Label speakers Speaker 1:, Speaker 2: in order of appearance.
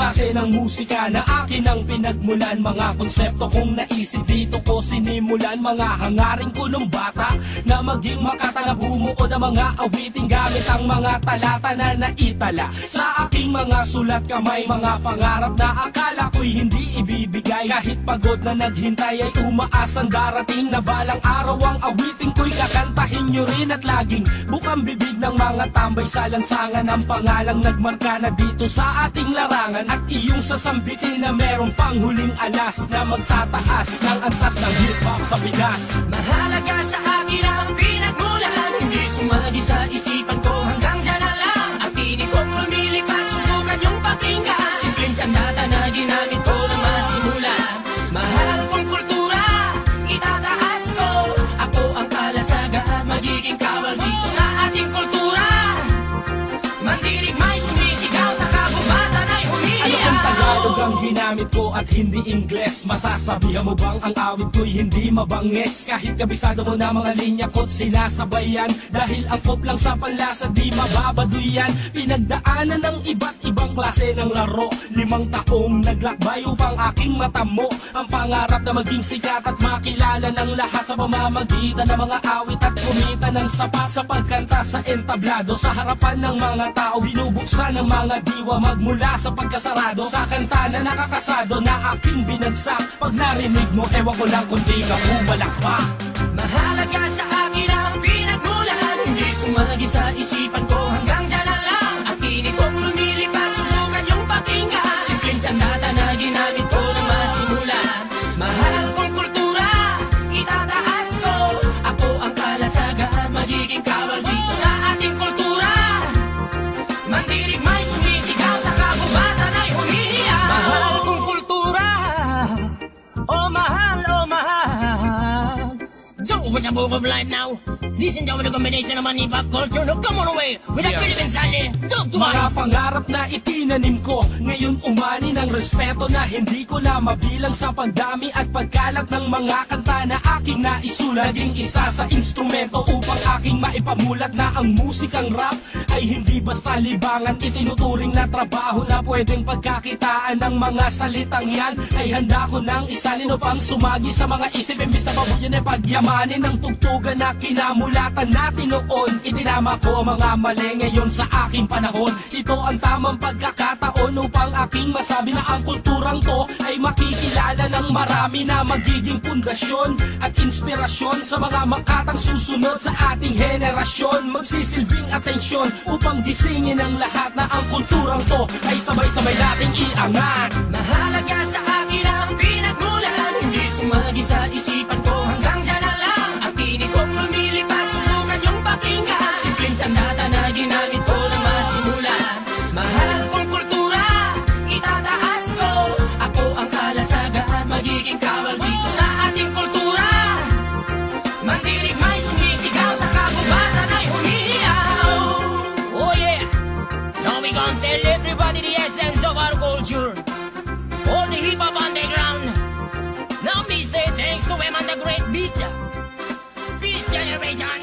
Speaker 1: klase ng musika na akin ang pinagmulan. Mga konsepto kong naisip dito ko sinimulan. Mga hangaring ko nung bata na maging makata na bumuo ng mga awiting gamit ang mga talata na naitala sa aking mga sulat kamay. Mga pangarap na akala ko'y hindi ibibigay, kahit pagod na naghintay ay umaasang darating na balang araw ang awiting ko'y kakantahin nyo rin. At laging bukang bibig ng mga tambay sa lansangan ang pangalang nagmarka na dito sa ating larangan. At iyong sasambitin na merong panghuling alas na magtataas ng antas ng hip-hop sa Pinas.
Speaker 2: Mahalaga sa akin ang pinagmulan, hindi sumagi sa isipan ko hanggang dyan na lang. Ang tinig kong lumilipat, subukan yung pakinggan. Simpleng sandata na ginamit ko na masimula. Mahal kong kultura, itataas ko. Ako ang kalasaga at magiging kawal dito sa ating kultura. Mandirig may sumisigaw sa kabubatan ay humihiyaw.
Speaker 1: Ano kung Tagalog ang ginamit ko at hindi Ingles? Masasabihan mo bang ang awit ko'y hindi mabangis? Kahit kabisado mo na mga linya ko't sinasabayan, dahil angkop lang sa panlasa di mababaduy yan. Pinagdaanan ng iba't ibang klase ng laro, 5 taong naglakbay upang aking matamo ang pangarap na maging sikat at makilala ng lahat sa pamamagitan ng mga awit at kumita ng sapat sa pagkanta sa entablado. Sa harapan ng mga tao binubuksan ng mga diwa magmula sa pagkasarado sa kanta na nakakasado na aking binagsak. Pag narinig mo, ewan ko lang kung di ka pumalakpak.
Speaker 2: Mahalaga sa akin ang pinagmulan, hindi sumagi sa isipan ko hanggang dyan na lang. Ang tinig kong lumilipat, subukan yung pakinggan. Simpleng sandata na ginamit ko na masimula. Mahal kong kultura, itataas ko. Ako ang kalasaga at magiging kawal dito sa ating kultura. Mandirig may sumisigaw sa kabubatan ay humihiyaw. Mahal kong kultura, oh mahal, oh mahal. Don't open the book of life now. Listen down with the combination of money pop culture. No, come on away with a Philippine Sunday. Talk to us.
Speaker 1: Mga pangarap na itinanim ko, ngayon umani ng respeto na hindi ko na mabilang sa pagdami at pagkalat ng mga kanta na aking naisulat. Naging isa sa instrumento upang aking maipamulat na ang musikang rap ay hindi basta libangan. Itinuturing na trabaho na pwedeng pagkakitaan ng mga salitang yan ay handa ko nang isalin upang sumagi sa mga isip. Imbis na babuyan ay pagyamanin ng tugtugan na kinamulatan natin noon. Itinama ko ang mga mali ngayon sa aking panahon. Ito ang tamang pagkakataon upang aking masabi na ang kulturang to ay makikilala ng marami na magiging pundasyon at inspirasyon sa mga makatang susunod sa ating henerasyon. Magsisilbing atensyon upang gisingin ang lahat na ang kulturang to ay sabay-sabay nating iangat.
Speaker 2: Mahalaga sa akin ang pinagmulan, hindi sumagi sa isipan ko hanggang dyan na lang. Ang tinig kong lumilipat, subukan yung pakinggan. Simpleng sandata na ginamit ko na masimula. Mahal kong kultura, itataas ko. Ako ang kalasaga at magiging kawal dito sa ating kultura. Mandirig may sumisigaw sa kabubatan ay humihiyaw. Oh yeah, now we gon' tell everybody the essence of our culture. All the hip-hop underground. Now me say thanks to him and the great beat. Peace generation.